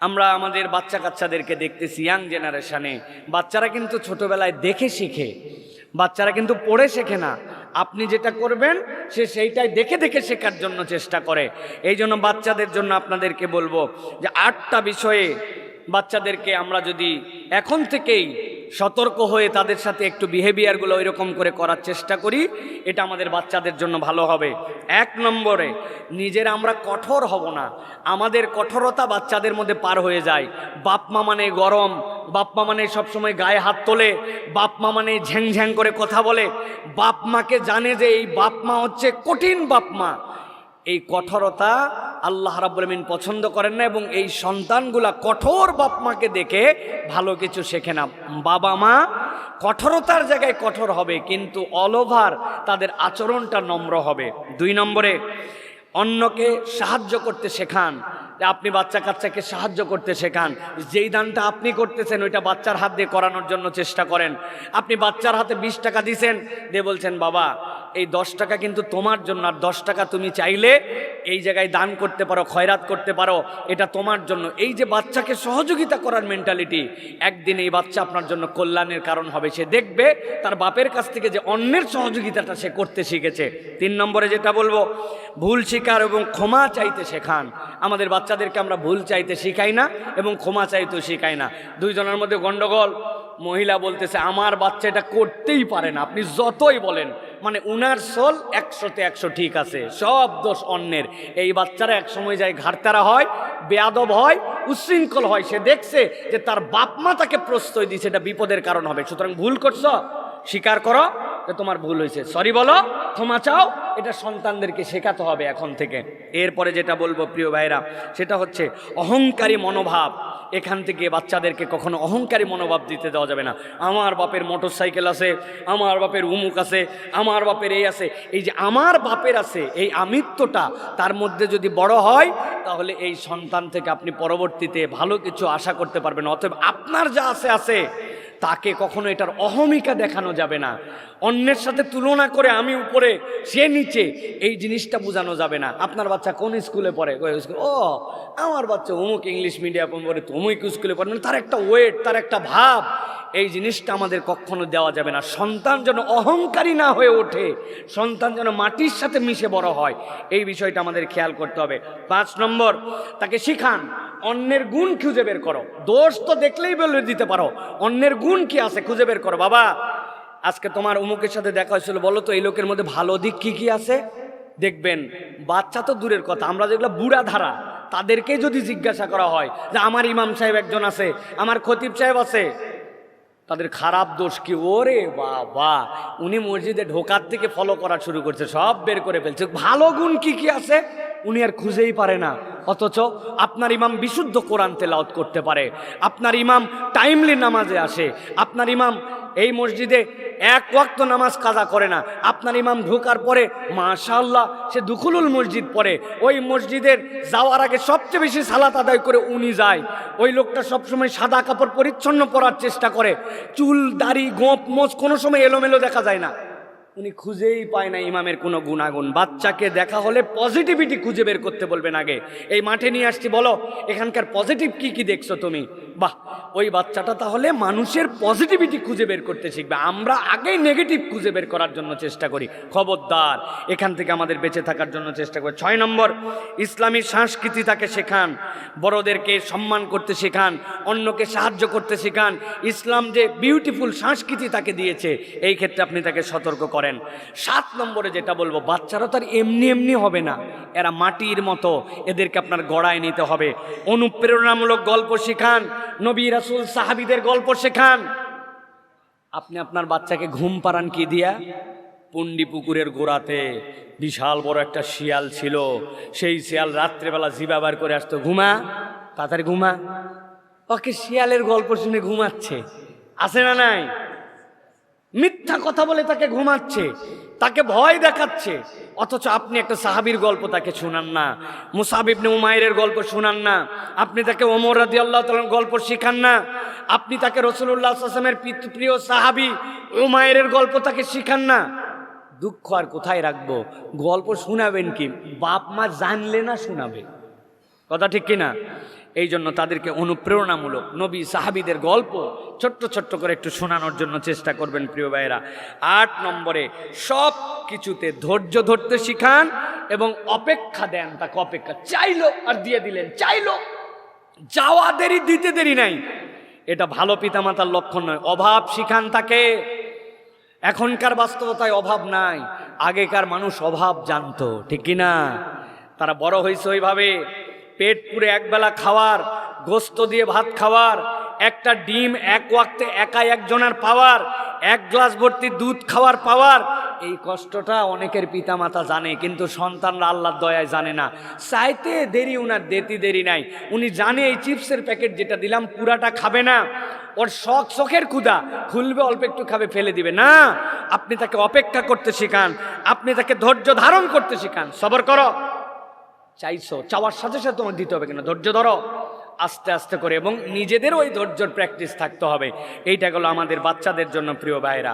আমরা আমাদের বাচ্চা কাচ্চাদেরকে দেখতেছি, ইয়াং জেনারেশনে বাচ্চারা কিন্তু ছোটবেলায় দেখে শিখে, বাচ্চারা কিন্তু পড়ে শেখে না। আপনি যেটা করবেন সে সেইটাই দেখে দেখে শেখার জন্য চেষ্টা করে। এই জন্য বাচ্চাদের জন্য আপনাদেরকে বলবো যে 8টা বিষয়ে বাচ্চাদেরকে আমরা যদি এখন থেকেই সতর্ক হয়ে তাদের সাথে একটু বিহেভিয়ারগুলো ওইরকম করে করার চেষ্টা করি, এটা আমাদের বাচ্চাদের জন্য ভালো হবে। 1 নম্বরে, নিজেরা আমরা কঠোর হব না। আমাদের কঠোরতা বাচ্চাদের মধ্যে পার হয়ে যায়। বাপ মা মানে গরম, বাপ মা মানে সবসময় গায়ে হাত তোলে, বাপ মা মানে ঝ্যাং করে কথা বলে। বাপ মাকে জানে যে এই বাপ মা হচ্ছে কঠিন বাপ মা। এই কঠোরতা আল্লাহ রাব্বুল আমিন পছন্দ করেন না, এবং এই সন্তানগুলা কঠোর বাপ মাকে দেখে ভালো কিছু শেখে না। বাবা মা কঠোরতার জায়গায় কঠোর হবে, কিন্তু অল ওভার তাদের আচরণটা নম্র হবে। 2 নম্বরে, অন্যকে সাহায্য করতে শেখান। আপনি বাচ্চা কাচ্চাকে সাহায্য করতে শেখান। যেই দানটা আপনি করতেছেন ওইটা বাচ্চার হাত দিয়ে করানোর জন্য চেষ্টা করেন। আপনি বাচ্চার হাতে 20 টাকা দিয়েছেন, দিয়ে বলছেন বাবা এই 10 টাকা কিন্তু তোমার জন্য, আর 10 টাকা তুমি চাইলে এই জায়গায় দান করতে পারো, খয়রাত করতে পারো, এটা তোমার জন্য। এই যে বাচ্চাকে সহযোগিতা করার মেন্টালিটি, একদিন এই বাচ্চা আপনার জন্য কল্যাণের কারণ হবে। সে দেখবে তার বাপের কাছ থেকে যে অন্যের সহযোগিতাটা সে করতে শিখেছে। 3 নম্বরে যেটা বলবো, ভুল স্বীকার এবং ক্ষমা চাইতে শেখান। আমাদের বাচ্চাদেরকে আমরা ভুল চাইতে শিখাই না এবং ক্ষমা চাইতেও শিখাই না। 2 জনের মধ্যে গন্ডগোল, মহিলা বলতেছে আমার বাচ্চা এটা করতেই পারে না, আপনি যতই বলেন, মানে উনার সোল 100তে 100 ঠিক আছে, সব দোষ অন্যের। এই বাচ্চারা একসময় যায় ঘাড়তারা হয়, বেয়াদব হয়, উচ্ছৃঙ্খল হয়। সে দেখছে যে তার বাপ মা তাকে প্রশ্রয় দিয়েছে, এটা বিপদের কারণ হবে। সুতরাং ভুল করছো, স্বীকার করো যে তোমার ভুল হয়েছে, সরি বলো, ক্ষমা চাও। এটা সন্তানদেরকে শেখাতে হবে এখন থেকে। এরপরে যেটা বলবো প্রিয় ভাইরা, সেটা হচ্ছে অহংকারী মনোভাব। এখান থেকে বাচ্চাদেরকে কখনো অহংকারী মনোভাব দিতে দেওয়া যাবে না। আমার বাপের মোটর সাইকেল আছে, আমার বাপের উমুক আছে, আমার বাপের এই আছে। এই যে আমার বাপের আছে, এই আমিত্বটা তার মধ্যে যদি বড় হয়, তাহলে এই সন্তান থেকে আপনি পরবর্তীতে ভালো কিছু আশা করতে পারবেন। অতএব আপনার যা আছে আছে, তাকে কখনো এটার অহমিকা দেখানো যাবে না। অন্যের সাথে তুলনা করে আমি উপরে সে নিচে, এই জিনিসটা বোঝানো যাবে না। আপনার বাচ্চা কোন স্কুলে পড়ে, ও আমার বাচ্চা অমুক ইংলিশ মিডিয়াম পড়ে, অমুক স্কুলে পড়ে, মানে তার একটা ওয়েট, তার একটা ভাব, এই জিনিসটা আমাদের কখনো দেওয়া যাবে না। সন্তান যেন অহংকারী না হয়ে ওঠে, সন্তান যেন মাটির সাথে মিশে বড় হয়, এই বিষয়টা আমাদের খেয়াল করতে হবে। 5 নম্বর, তাকে শিখান অন্যের গুণ খুঁজে বের করো। দোষ তো দেখলেই বলে দিতে পারো, অন্যের গুণ কি আছে খুঁজে বের করো। বাবা আজকে তোমার অমুকের সাথে দেখা হয়েছিল, বলো তো এই লোকের মধ্যে ভালো দিক কি কি আছে। দেখবেন বাচ্চা তো দূরের কথা, আমরা যেগুলো বুড়া ধারা তাদেরকে যদি জিজ্ঞাসা করা হয় যে আমার ইমাম সাহেব একজন আছে, আমার খতিব সাহেব আছে, তাদের খারাপ দোষ কি, ওরে বাবা উনি মসজিদে ঢোকার থেকে ফলো করা শুরু করছে, সব বের করে ফেলছে। ভালো গুণ কি কি আছে উনি আর খুঁজেই পারে না। অথচ আপনার ইমাম বিশুদ্ধ কোরআন তেলাওয়াত করতে পারে, আপনার ইমাম টাইমলি নামাজে আসে, আপনার ইমাম এই মসজিদে 1 ওয়াক্ত নামাজ কাজা করে না, আপনার ইমাম ঢোকার পরে মাশাআল্লাহ সে দুখুলুল মসজিদ পড়ে, ওই মসজিদের যাওয়ার আগে সবচেয়ে বেশি সালাত আদায় করে উনি যায়। ওই লোকটা সবসময় সাদা কাপড় পরিচ্ছন্ন পরার চেষ্টা করে, চুল দাড়ি গোঁপ মোচ কোনো সময় এলোমেলো দেখা যায় না। উনি খুঁজেই পায় না ইমামের কোনো গুণাগুণ। বাচ্চাকে দেখা হলে পজিটিভিটি খুঁজে বের করতে বলবেন আগে। এই মাঠে নিয়ে আসছি, বলো এখানকার পজিটিভ কি কি দেখছো তুমি, বাহ ওই বাচ্চাটা তাহলে মানুষের পজিটিভিটি খুঁজে বের করতে শিখবে। আমরা আগেই নেগেটিভ খুঁজে বের করার জন্য চেষ্টা করি। খবরদার, এখান থেকে আমাদের বেঁচে থাকার জন্য চেষ্টা করি। 6 নম্বর, ইসলামী সংস্কৃতি তাকে শেখান, বড়দেরকে সম্মান করতে শেখান, অন্যকে সাহায্য করতে শেখান। ইসলাম যে বিউটিফুল সংস্কৃতি তাকে দিয়েছে, এই ক্ষেত্রে আপনি তাকে সতর্ক করেন। 7 নম্বরে যেটা বলবো, বাচ্চারা তো আর এমনি এমনি হবে না, এরা মাটির মতো, এদেরকে আপনার গড়ায় নিতে হবে। অনুপ্রেরণামূলক গল্প শেখান, নবী রাসূল সাহাবীদের গল্প শেখান। আপনি আপনার বাচ্চাকে ঘুম পাড়ান কি দিয়া? পুন্ডি পুকুরের গোড়াতে বিশাল বড় একটা শিয়াল ছিল, সেই শিয়াল রাত্রেবেলা জিভা বার করে আসতো, ঘুমা তাড়াতাড়ি ঘুমা। ওকে শিয়ালের গল্প শুনে ঘুমাচ্ছে, আছে না নাই? মিথ্যা কথা বলে তাকে ঘুমাচ্ছে, তাকে ভয় দেখাচ্ছে। অথচ আপনি একটা সাহাবীর গল্প তাকে শোনান না, মুসাব ইবনে উমাইরের গল্প শোনান না, আপনি তাকে ওমর রাদিয়াল্লাহু তাআলার গল্প শেখান না, আপনি তাকে রাসূলুল্লাহ সাল্লাল্লাহু আলাইহি ওয়াসাল্লামের প্রিয় সাহাবী উমাইরের গল্প তাকে শেখান না। দুঃখ আর কোথায় রাখবো? গল্প শোনাবেন কি? বাপ মা জানলে না শোনাবে, কথা ঠিক কিনা? এই জন্য তাদেরকে অনুপ্রেরণামূলক নবী সাহাবীদের গল্প ছোট্ট ছোট্ট করে একটু শোনানোর জন্য চেষ্টা করবেন প্রিয় ভাইয়েরা। 8 নম্বরে সব কিছুতে ধৈর্য ধরতে শিখান এবং অপেক্ষা দেন, তাকে অপেক্ষা। চাইলো আর দিয়ে দিলেন, চাইলো, যাওয়া দেরি, দিতে দেরি নাই, এটা ভালো পিতামাতার লক্ষণ নয়। অভাব শিখান তাকে। এখনকার বাস্তবতায় অভাব নাই, আগেকার মানুষ অভাব জানতো, ঠিক কিনা? তারা বড় হয়েছে ওইভাবে, পেট পুরে একবেলা খাওয়ার, গোস্ত দিয়ে ভাত খাওয়ার, একটা ডিম এক ওয়াক্তে একাই একজনের পাওয়ার, 1 গ্লাস ভর্তি দুধ খাওয়ার পাওয়ার। এই কষ্টটা অনেকের পিতামাতা জানে, কিন্তু সন্তানরা আল্লাহর দয়ায় জানে না। চাইতে দেরি, উনার দেতি দেরি নাই। উনি জানে এই চিপসের প্যাকেট যেটা দিলাম পুরাটা খাবে না, ওর শখের ক্ষুধা, খুলবে অল্প একটু খাবে, ফেলে দিবে না। আপনি তাকে অপেক্ষা করতে শিখান, আপনি তাকে ধৈর্য ধারণ করতে শিখান। সবর করো, চাইছো, চাওয়ার সাথে সাথে তোমার দিতে হবে, কেন? ধৈর্য ধরো আস্তে আস্তে করে, এবং নিজেদেরও ওই ধৈর্যর প্র্যাকটিস থাকতে হবে। এইটা গেল আমাদের বাচ্চাদের জন্য প্রিয় ভাইরা।